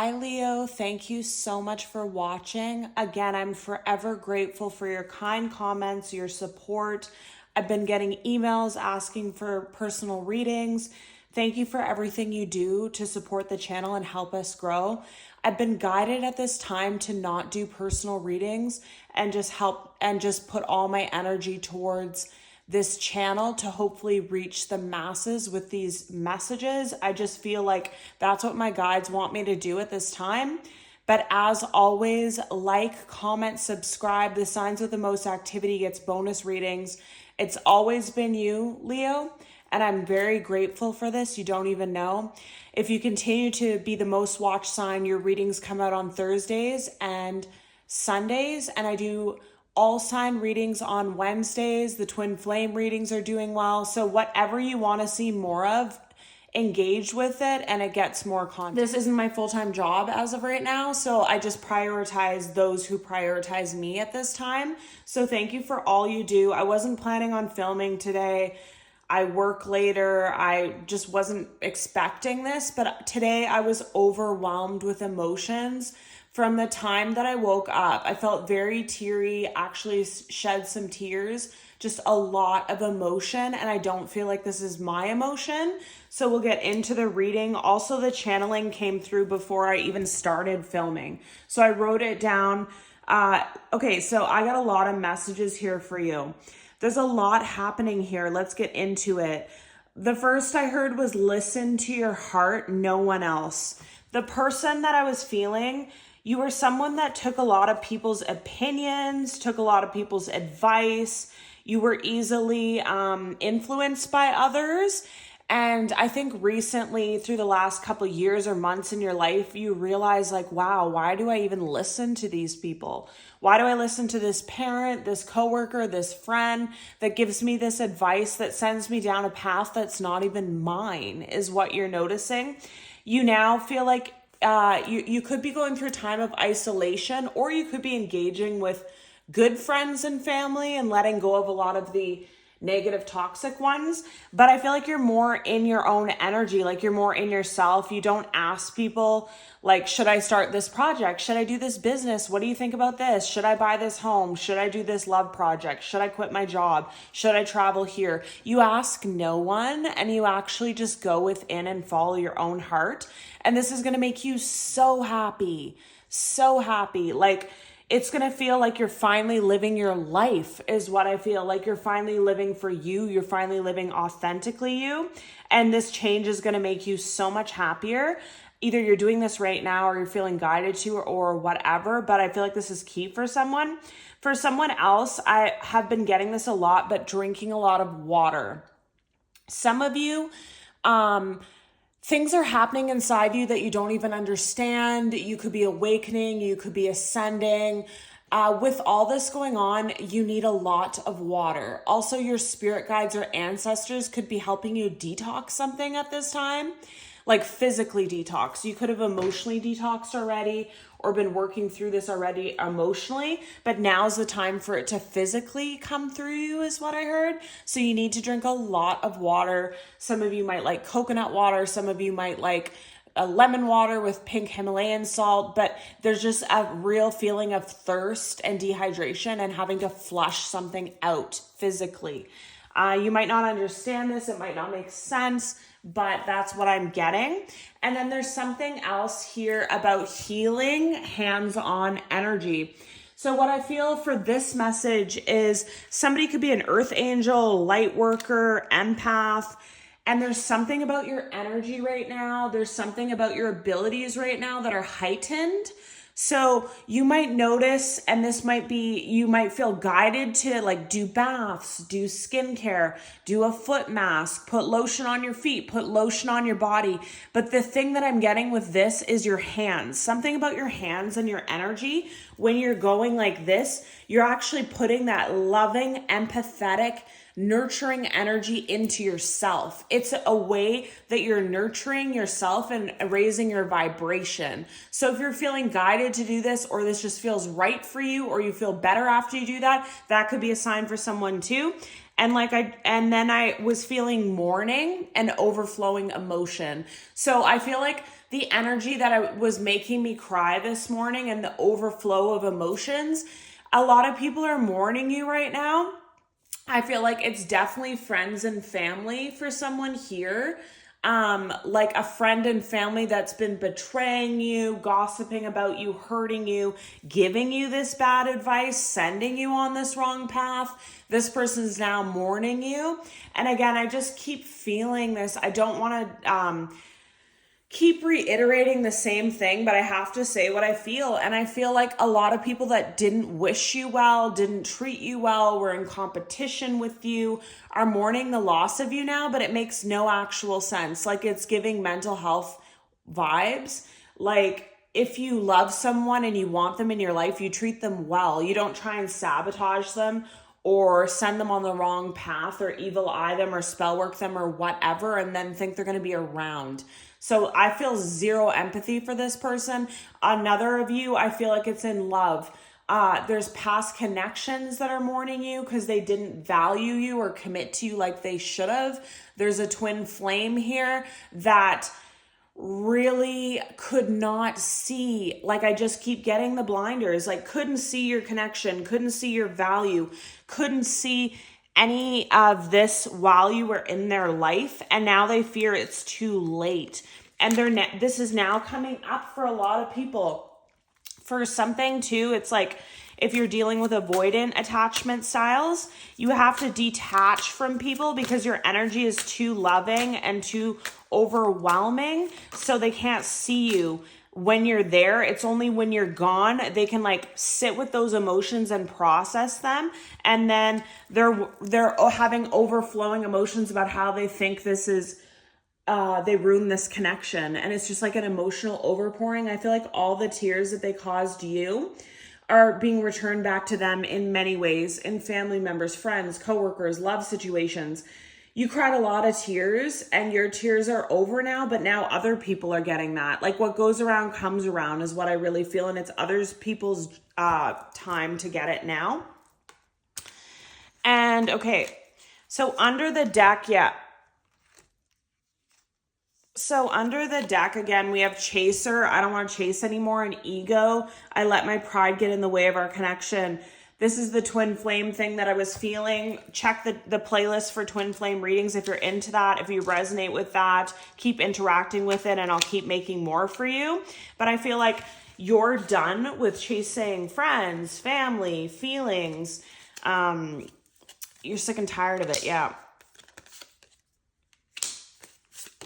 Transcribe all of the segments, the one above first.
Hi, Leo. Thank you so much for watching. Again, I'm forever grateful for your kind comments, your support. I've been getting emails asking for personal readings. Thank you for everything you do to support the channel and help us grow. I've been guided at this time to not do personal readings and just put all my energy towards this channel to hopefully reach the masses with these messages. I just feel like that's what my guides want me to do at this time. But as always, like, comment, subscribe. The signs with the most activity gets bonus readings. It's always been you, Leo, and I'm very grateful for this. You don't even know. If you continue to be the most watched sign, your readings come out on Thursdays and Sundays, and I do all sign readings on Wednesdays. The twin flame readings are doing well. So whatever you want to see more of, engage with it and it gets more content. This isn't my full-time job as of right now, so I just prioritize those who prioritize me at this time. So thank you for all you do. I wasn't planning on filming today. I work later. I just wasn't expecting this, but today I was overwhelmed with emotions. From the time that I woke up, I felt very teary, actually shed some tears, just a lot of emotion, and I don't feel like this is my emotion. So we'll get into the reading. Also, the channeling came through before I even started filming. So I wrote it down. Okay, so I got a lot of messages here for you. There's a lot happening here. Let's get into it. The first I heard was listen to your heart, no one else. The person that I was feeling, you were someone that took a lot of people's opinions, took a lot of people's advice. You were easily influenced by others. And I think recently, through the last couple years or months in your life, you realize like, wow, why do I even listen to these people? Why do I listen to this parent, this coworker, this friend that gives me this advice that sends me down a path that's not even mine, is what you're noticing. You now feel like you could be going through a time of isolation, or you could be engaging with good friends and family and letting go of a lot of the negative, toxic ones. But I feel like you're more in your own energy, like you're more in yourself. You don't ask people like, should I start this project? Should I do this business? What do you think about this? Should I buy this home? Should I do this love project? Should I quit my job? Should I travel here? You ask no one, and you actually just go within and follow your own heart. And this is going to make you so happy, so happy. Like, it's going to feel like you're finally living your life, is what I feel. Like you're finally living for you. You're finally living authentically you. And this change is going to make you so much happier. Either you're doing this right now or you're feeling guided to, or whatever. But I feel like this is key for someone. For someone else, I have been getting this a lot, but drinking a lot of water. Some of you, things are happening inside you that you don't even understand. You could be awakening. You could be ascending. With all this going on, you need a lot of water. Also, your spirit guides or ancestors could be helping you detox something at this time, like physically detox. You could have emotionally detoxed already or been working through this already emotionally, but now's the time for it to physically come through you, is what I heard. So you need to drink a lot of water. Some of you might like coconut water. Some of you might like a lemon water with pink Himalayan salt, but there's just a real feeling of thirst and dehydration and having to flush something out physically. You might not understand this. It might not make sense, but that's what I'm getting. And then there's something else here about healing hands-on energy. So what I feel for this message is somebody could be an earth angel, light worker, empath, and there's something about your energy right now. There's something about your abilities right now that are heightened. So you might notice, and this might be, you might feel guided to like do baths, do skincare, do a foot mask, put lotion on your feet, put lotion on your body. But the thing that I'm getting with this is your hands. Something about your hands and your energy. When you're going like this, you're actually putting that loving, empathetic, nurturing energy into yourself. It's a way that you're nurturing yourself and raising your vibration. So if you're feeling guided to do this, or this just feels right for you, or you feel better after you do that, that could be a sign for someone too. And then I was feeling mourning and overflowing emotion. So I feel like the energy that was making me cry this morning and the overflow of emotions. A lot of people are mourning you right now. I feel like it's definitely friends and family for someone here. Like a friend and family that's been betraying you, gossiping about you, hurting you, giving you this bad advice, sending you on this wrong path. This person's now mourning you. And again, I just keep feeling this. I don't want to keep reiterating the same thing, but I have to say what I feel. And I feel like a lot of people that didn't wish you well, didn't treat you well, were in competition with you, are mourning the loss of you now, but it makes no actual sense. Like, it's giving mental health vibes. Like, if you love someone and you want them in your life, you treat them well. You don't try and sabotage them or send them on the wrong path or evil eye them or spell work them or whatever and then think they're going to be around. So I feel zero empathy for this person. Another of you, I feel like it's in love. There's past connections that are mourning you because they didn't value you or commit to you like they should have. There's a twin flame here that really could not see, like, I just keep getting the blinders, like couldn't see your connection, couldn't see your value, couldn't see any of this while you were in their life, and now they fear it's too late. And this is now coming up for a lot of people. For something too, it's like if you're dealing with avoidant attachment styles, you have to detach from people because your energy is too loving and too overwhelming, so they can't see you when you're there. It's only when you're gone they can like sit with those emotions and process them, and then they're having overflowing emotions about how they think this is they ruined this connection, and it's just like an emotional overpouring. I feel like all the tears that they caused you are being returned back to them in many ways, in family members, friends, coworkers, love situations. You cried a lot of tears and your tears are over now, but now other people are getting that. Like, what goes around comes around is what I really feel, and it's others people's time to get it now. And okay, so under the deck, So under the deck, again, we have chaser. I don't want to chase anymore. And ego. I let my pride get in the way of our connection. This is the twin flame thing that I was feeling. Check the playlist for twin flame readings if you're into that. If you resonate with that, keep interacting with it and I'll keep making more for you. But I feel like you're done with chasing friends, family, feelings. You're sick and tired of it. Yeah.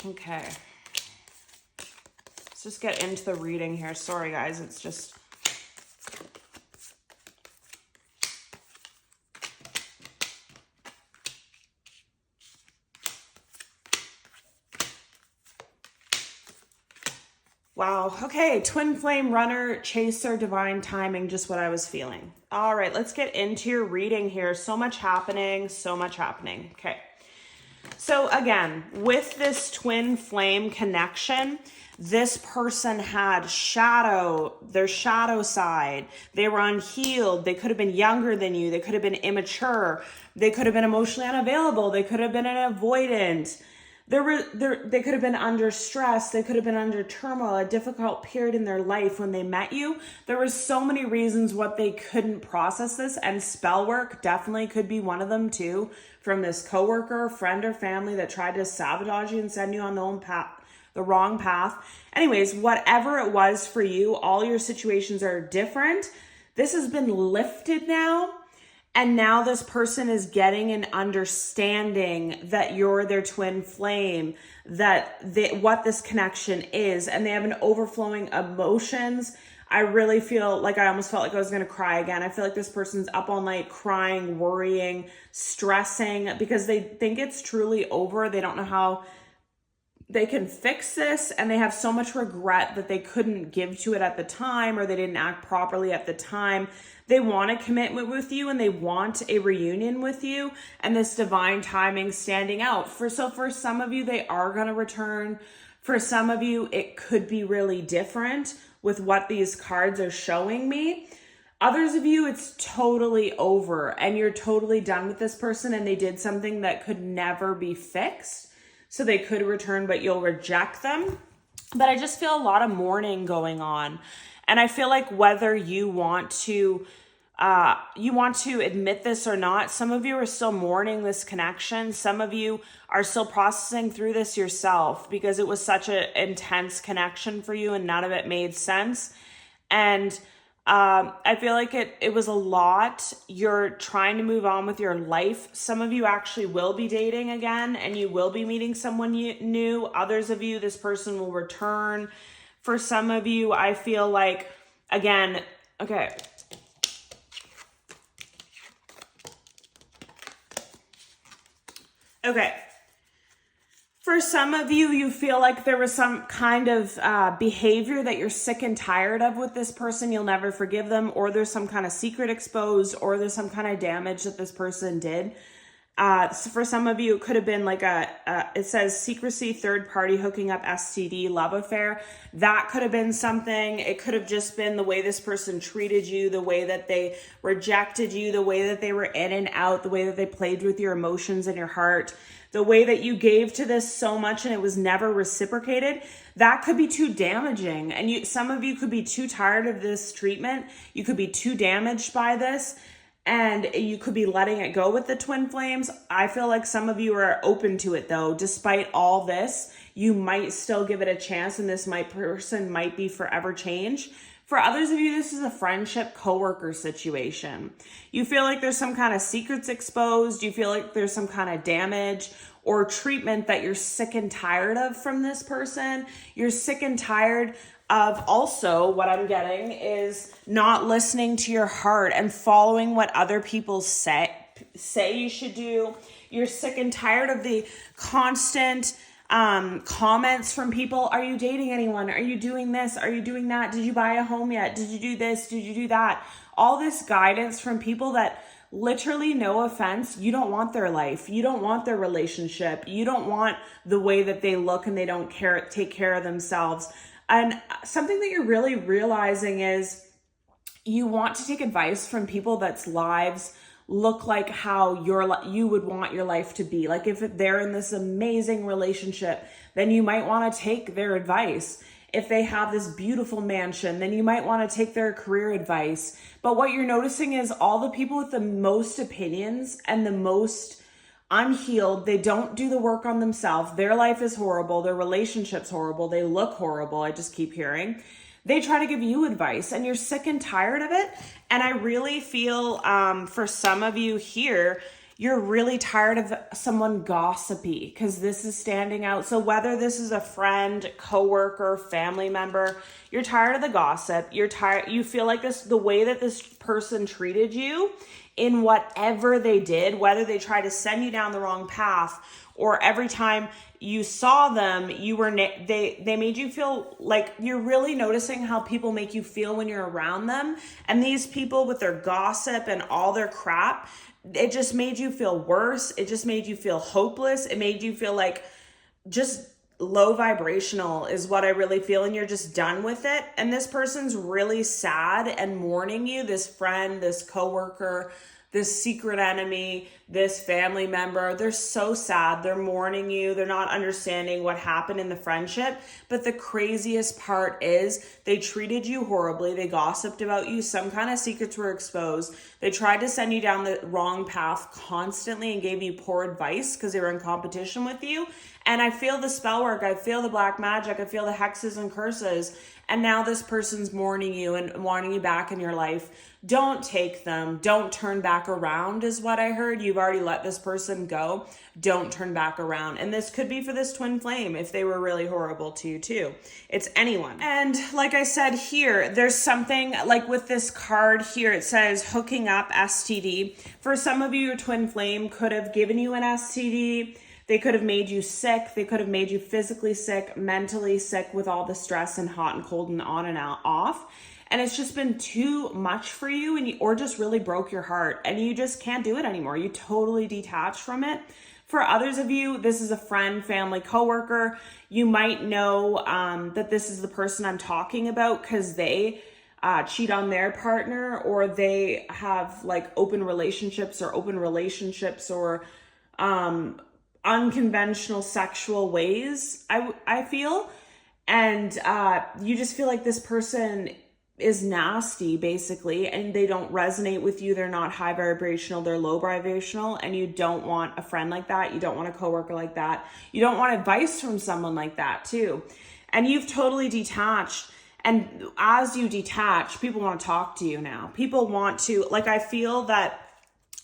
Okay. Let's just get into the reading here. Sorry, guys. It's just... Wow. Okay. Twin flame, runner, chaser, divine timing, just what I was feeling. All right. Let's get into your reading here. So much happening. So much happening. Okay. So again, with this twin flame connection, this person had their shadow side. They were unhealed. They could have been younger than you. They could have been immature. They could have been emotionally unavailable. They could have been an avoidant. They could have been under stress. They could have been under turmoil, a difficult period in their life when they met you. There were so many reasons what they couldn't process this, and spell work definitely could be one of them too, from this coworker, friend, or family that tried to sabotage you and send you on the wrong path. Anyways, whatever it was for you, all your situations are different. This has been lifted now. And now this person is getting an understanding that you're their twin flame, what this connection is, and they have an overflowing emotions. I really feel like I almost felt like I was going to cry again. I feel like this person's up all night crying, worrying, stressing because they think it's truly over. They don't know how they can fix this, and they have so much regret that they couldn't give to it at the time, or they didn't act properly at the time. They want a commitment with you and they want a reunion with you, and this divine timing standing out. For some of you, they are going to return. For some of you, it could be really different with what these cards are showing me. Others of you, it's totally over and you're totally done with this person, and they did something that could never be fixed. So they could return, but you'll reject them. but I just feel a lot of mourning going on. And I feel like whether you want to admit this or not, some of you are still mourning this connection. Some of you are still processing through this yourself because it was such an intense connection for you and none of it made sense. And I feel like it was a lot. You're trying to move on with your life. Some of you actually will be dating again and you will be meeting someone new. Others of you, this person will return. For some of you, I feel like, again, okay. Okay. For some of you, you feel like there was some kind of behavior that you're sick and tired of with this person. You'll never forgive them, or there's some kind of secret exposed, or there's some kind of damage that this person did. So for some of you, it could have been like it says secrecy, third party, hooking up, STD, love affair. That could have been something. It could have just been the way this person treated you, the way that they rejected you, the way that they were in and out, the way that they played with your emotions and your heart, the way that you gave to this so much and it was never reciprocated. That could be too damaging. And some of you could be too tired of this treatment. You could be too damaged by this. And you could be letting it go with the twin flames. I feel like some of you are open to it though. Despite all this, you might still give it a chance and this person might be forever changed. For others of you, this is a friendship coworker situation. You feel like there's some kind of secrets exposed. You feel like there's some kind of damage or treatment that you're sick and tired of from this person. You're sick and tired of also what I'm getting is not listening to your heart and following what other people say you should do. You're sick and tired of the constant comments from people. Are you dating anyone? Are you doing this? Are you doing that? Did you buy a home yet? Did you do this? Did you do that? All this guidance from people that literally, no offense, you don't want their life. You don't want their relationship. You don't want the way that they look and they don't take care of themselves. And something that you're really realizing is you want to take advice from people that's lives look like how you would want your life to be. Like if they're in this amazing relationship, then you might want to take their advice. If they have this beautiful mansion, then you might want to take their career advice. But what you're noticing is all the people with the most opinions and the most unhealed, they don't do the work on themselves. Their life is horrible. Their relationship's horrible. They look horrible. I just keep hearing. They try to give you advice and you're sick and tired of it. And I really feel for some of you here, you're really tired of someone gossipy because this is standing out. So whether this is a friend, coworker, family member, you're tired of the gossip. You're tired. You feel like the way that this person treated you in whatever they did, whether they tried to send you down the wrong path or every time you saw them, they made you feel like you're really noticing how people make you feel when you're around them. And these people with their gossip and all their crap, it just made you feel worse. It just made you feel hopeless. It made you feel like just low vibrational is what I really feel. And you're just done with it. And this person's really sad and mourning you, this friend, this coworker, this secret enemy, this family member. They're so sad. They're mourning you. They're not understanding what happened in the friendship. But the craziest part is they treated you horribly. They gossiped about you. Some kind of secrets were exposed. They tried to send you down the wrong path constantly and gave you poor advice because they were in competition with you. And I feel the spell work. I feel the black magic. I feel the hexes and curses. And now this person's mourning you and wanting you back in your life. Don't take them. Don't turn back around is what I heard. You've already let this person go. Don't turn back around. And this could be for this twin flame if they were really horrible to you too. It's anyone. And like I said here, there's something like with this card here, it says hooking up STD. For some of you, your twin flame could have given you an STD. They could have made you sick. They could have made you physically sick, mentally sick with all the stress and hot and cold and on and out off. And it's just been too much for you or just really broke your heart and you just can't do it anymore. You totally detached from it. For others of you, this is a friend, family, coworker. You might know that this is the person I'm talking about because they cheat on their partner or they have like open relationships or unconventional sexual ways, I feel. And you just feel like this person is nasty, basically, and they don't resonate with you. They're not high vibrational, they're low vibrational, and you don't want a friend like that. You don't want a coworker like that. You don't want advice from someone like that too. And you've totally detached. And as you detach, people want to talk to you now. People want to, like, I feel that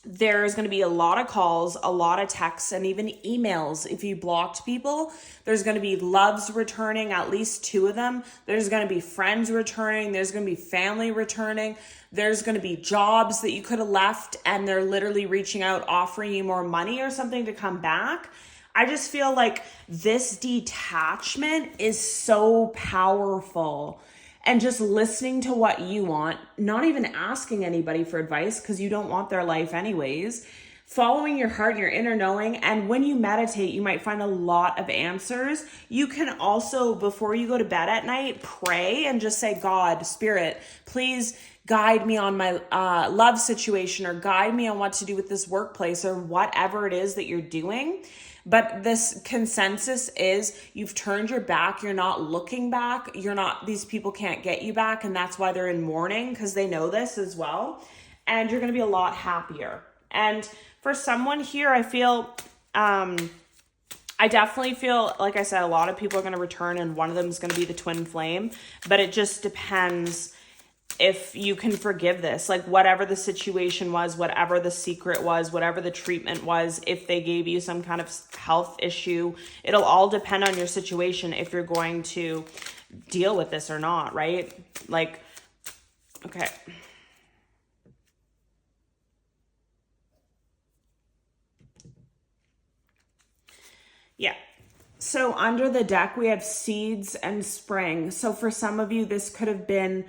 there's going to be a lot of calls, a lot of texts, and even emails. If you blocked people, there's going to be loves returning, at least 2 of them. There's going to be friends returning. There's going to be family returning. There's going to be jobs that you could have left and they're literally reaching out, offering you more money or something to come back. I just feel like this detachment is so powerful. And just listening to what you want, not even asking anybody for advice because you don't want their life anyways. Following your heart and your inner knowing. And when you meditate, you might find a lot of answers. You can also, before you go to bed at night, pray and just say, God, Spirit, please guide me on my love situation, or guide me on what to do with this workplace, or whatever it is that you're doing. But this consensus is you've turned your back. You're not looking back. These people can't get you back. And that's why they're in mourning, because they know this as well. And you're going to be a lot happier. And for someone here, I feel, I definitely feel, like I said, a lot of people are going to return, and one of them is going to be the twin flame. But it just depends if you can forgive this, like whatever the situation was, whatever the secret was, whatever the treatment was, if they gave you some kind of health issue, it'll all depend on your situation if you're going to deal with this or not, right? Like, okay. Yeah. So under the deck, we have seeds and spring. So for some of you, this could have been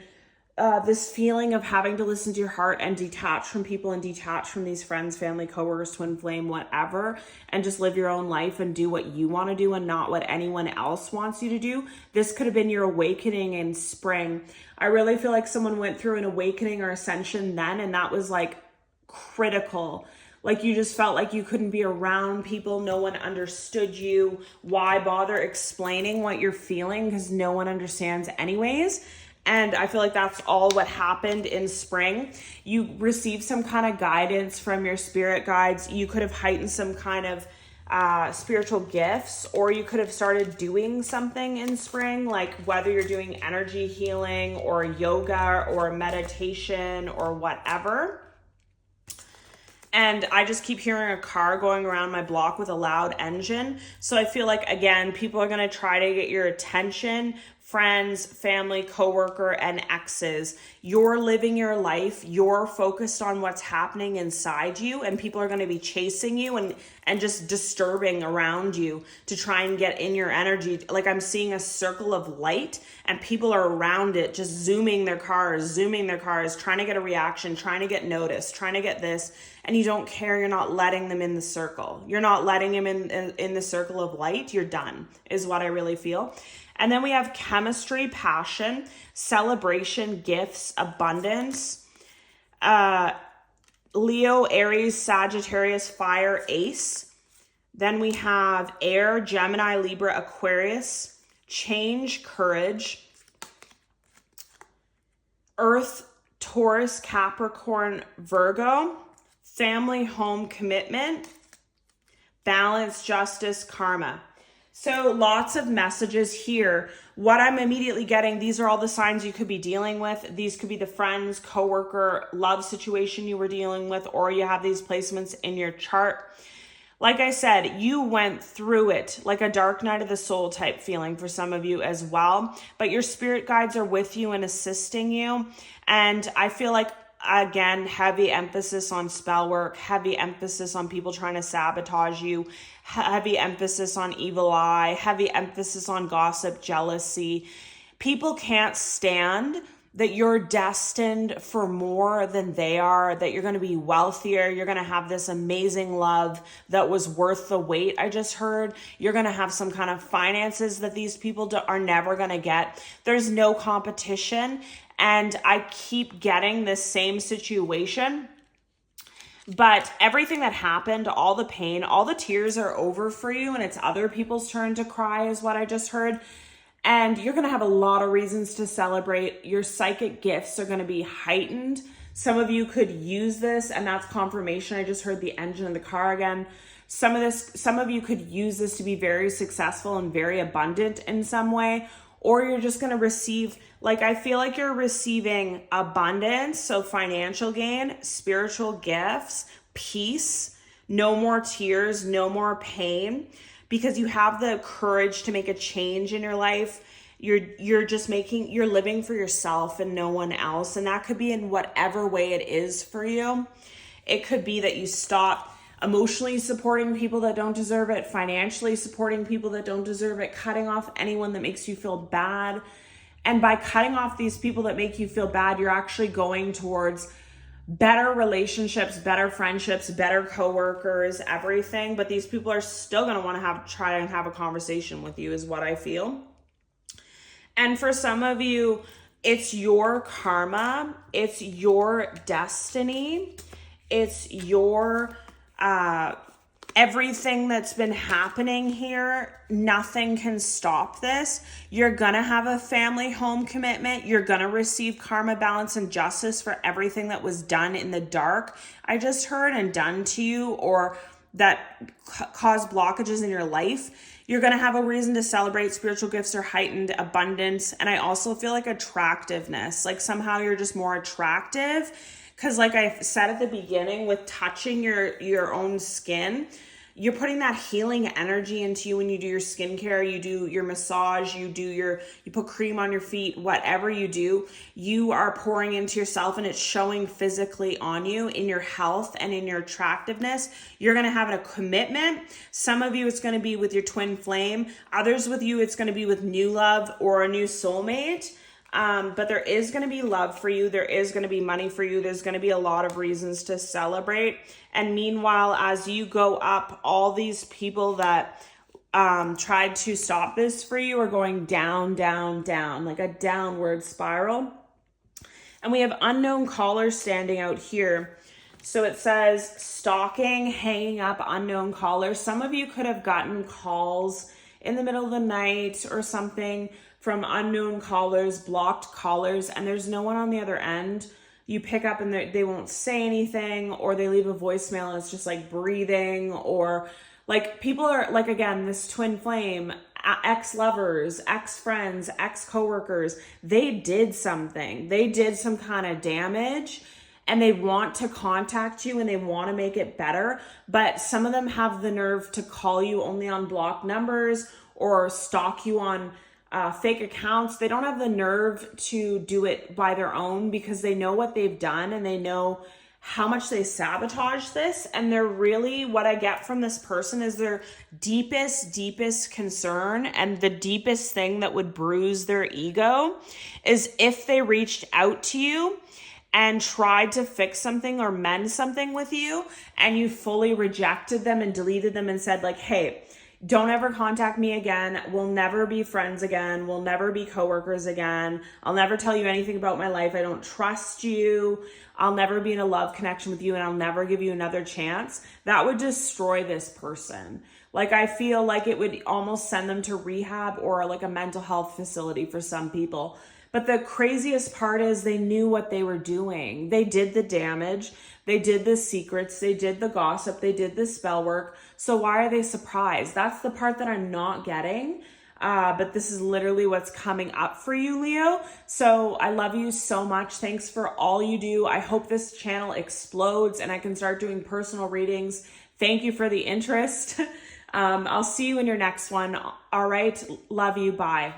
this feeling of having to listen to your heart and detach from people and detach from these friends, family, coworkers, twin flame, whatever, and just live your own life and do what you want to do and not what anyone else wants you to do. This could have been your awakening in spring. I really feel like someone went through an awakening or ascension then, and that was like critical. Like you just felt like you couldn't be around people. No one understood you. Why bother explaining what you're feeling? Because no one understands anyways. And I feel like that's all what happened in spring. You received some kind of guidance from your spirit guides. You could have heightened some kind of spiritual gifts, or you could have started doing something in spring, like whether you're doing energy healing or yoga or meditation or whatever. And I just keep hearing a car going around my block with a loud engine. So I feel like, again, people are going to try to get your attention. Friends, family, coworker, and exes. You're living your life. You're focused on what's happening inside you, and people are going to be chasing you and just disturbing around you to try and get in your energy. Like I'm seeing a circle of light, and people are around it, just zooming their cars, trying to get a reaction, trying to get noticed, trying to get this, and you don't care. You're not letting them in the circle. You're not letting them in the circle of light. You're done, is what I really feel. And then we have chemistry, passion, celebration, gifts, abundance, Leo, Aries, Sagittarius, fire, ace. Then we have air, Gemini, Libra, Aquarius, change, courage, earth, Taurus, Capricorn, Virgo, family, home, commitment, balance, justice, karma. So lots of messages here. What I'm immediately getting, these are all the signs you could be dealing with. These could be the friends, coworker, love situation you were dealing with, or you have these placements in your chart. Like I said, you went through it, like a dark night of the soul type feeling for some of you as well. But your spirit guides are with you and assisting you. And I feel like, again, heavy emphasis on spell work, heavy emphasis on people trying to sabotage you, heavy emphasis on evil eye, heavy emphasis on gossip, jealousy. People can't stand that you're destined for more than they are, that you're going to be wealthier, you're going to have this amazing love that was worth the wait. I just heard you're going to have some kind of finances that these people are never going to get. There's no competition. And I keep getting this same situation. But everything that happened, all the pain, all the tears are over for you, and it's other people's turn to cry is what I just heard. And you're going to have a lot of reasons to celebrate. Your psychic gifts are going to be heightened. Some of you could use this, and that's confirmation. I just heard the engine of the car again. Some of you could use this to be very successful and very abundant in some way, or you're just going to receive, like, I feel like you're receiving abundance. So financial gain, spiritual gifts, peace, no more tears, no more pain, because you have the courage to make a change in your life. You're living for yourself and no one else. And that could be in whatever way it is for you. It could be that you stop emotionally supporting people that don't deserve it, financially supporting people that don't deserve it, cutting off anyone that makes you feel bad. And by cutting off these people that make you feel bad, you're actually going towards better relationships, better friendships, better coworkers, everything. But these people are still going to want to try and have a conversation with you, is what I feel. And for some of you, it's your karma, it's your destiny, it's your everything that's been happening here. Nothing can stop this. You're gonna have a family home commitment. You're gonna receive karma, balance, and justice for everything that was done in the dark, I just heard, and done to you, or that caused blockages in your life. You're going to have a reason to celebrate. Spiritual gifts are heightened, abundance. And I also feel like attractiveness, like somehow you're just more attractive. Because like I said at the beginning, with touching your own skin, you're putting that healing energy into you when you do your skincare, you do your massage, you put cream on your feet, whatever you do, you are pouring into yourself, and it's showing physically on you in your health and in your attractiveness. You're going to have a commitment. Some of you, it's going to be with your twin flame. Others with you, it's going to be with new love or a new soulmate. But there is going to be love for you. There is going to be money for you. There's going to be a lot of reasons to celebrate. And meanwhile, as you go up, all these people that tried to stop this for you are going down, down, down, like a downward spiral. And we have unknown callers standing out here. So it says stalking, hanging up unknown callers. Some of you could have gotten calls in the middle of the night or something from unknown callers, blocked callers, and there's no one on the other end. You pick up and they won't say anything, or they leave a voicemail and it's just like breathing, or like people are like, again, this twin flame, ex-lovers, ex-friends, ex-coworkers, they did something. They did some kind of damage, and they want to contact you and they want to make it better. But some of them have the nerve to call you only on blocked numbers or stalk you on fake accounts. They don't have the nerve to do it by their own, because they know what they've done and they know how much they sabotage this. And they're really, what I get from this person is their deepest concern, and the deepest thing that would bruise their ego is if they reached out to you and tried to fix something or mend something with you, and you fully rejected them and deleted them and said like, hey, don't ever contact me again. We'll never be friends again. We'll never be coworkers again. I'll never tell you anything about my life. I don't trust you. I'll never be in a love connection with you, and I'll never give you another chance. That would destroy this person. Like, I feel like it would almost send them to rehab or like a mental health facility for some people. But the craziest part is they knew what they were doing. They did the damage. They did the secrets. They did the gossip. They did the spell work. So why are they surprised? That's the part that I'm not getting. But this is literally what's coming up for you, Leo. So I love you so much. Thanks for all you do. I hope this channel explodes and I can start doing personal readings. Thank you for the interest. I'll see you in your next one. All right. Love you. Bye.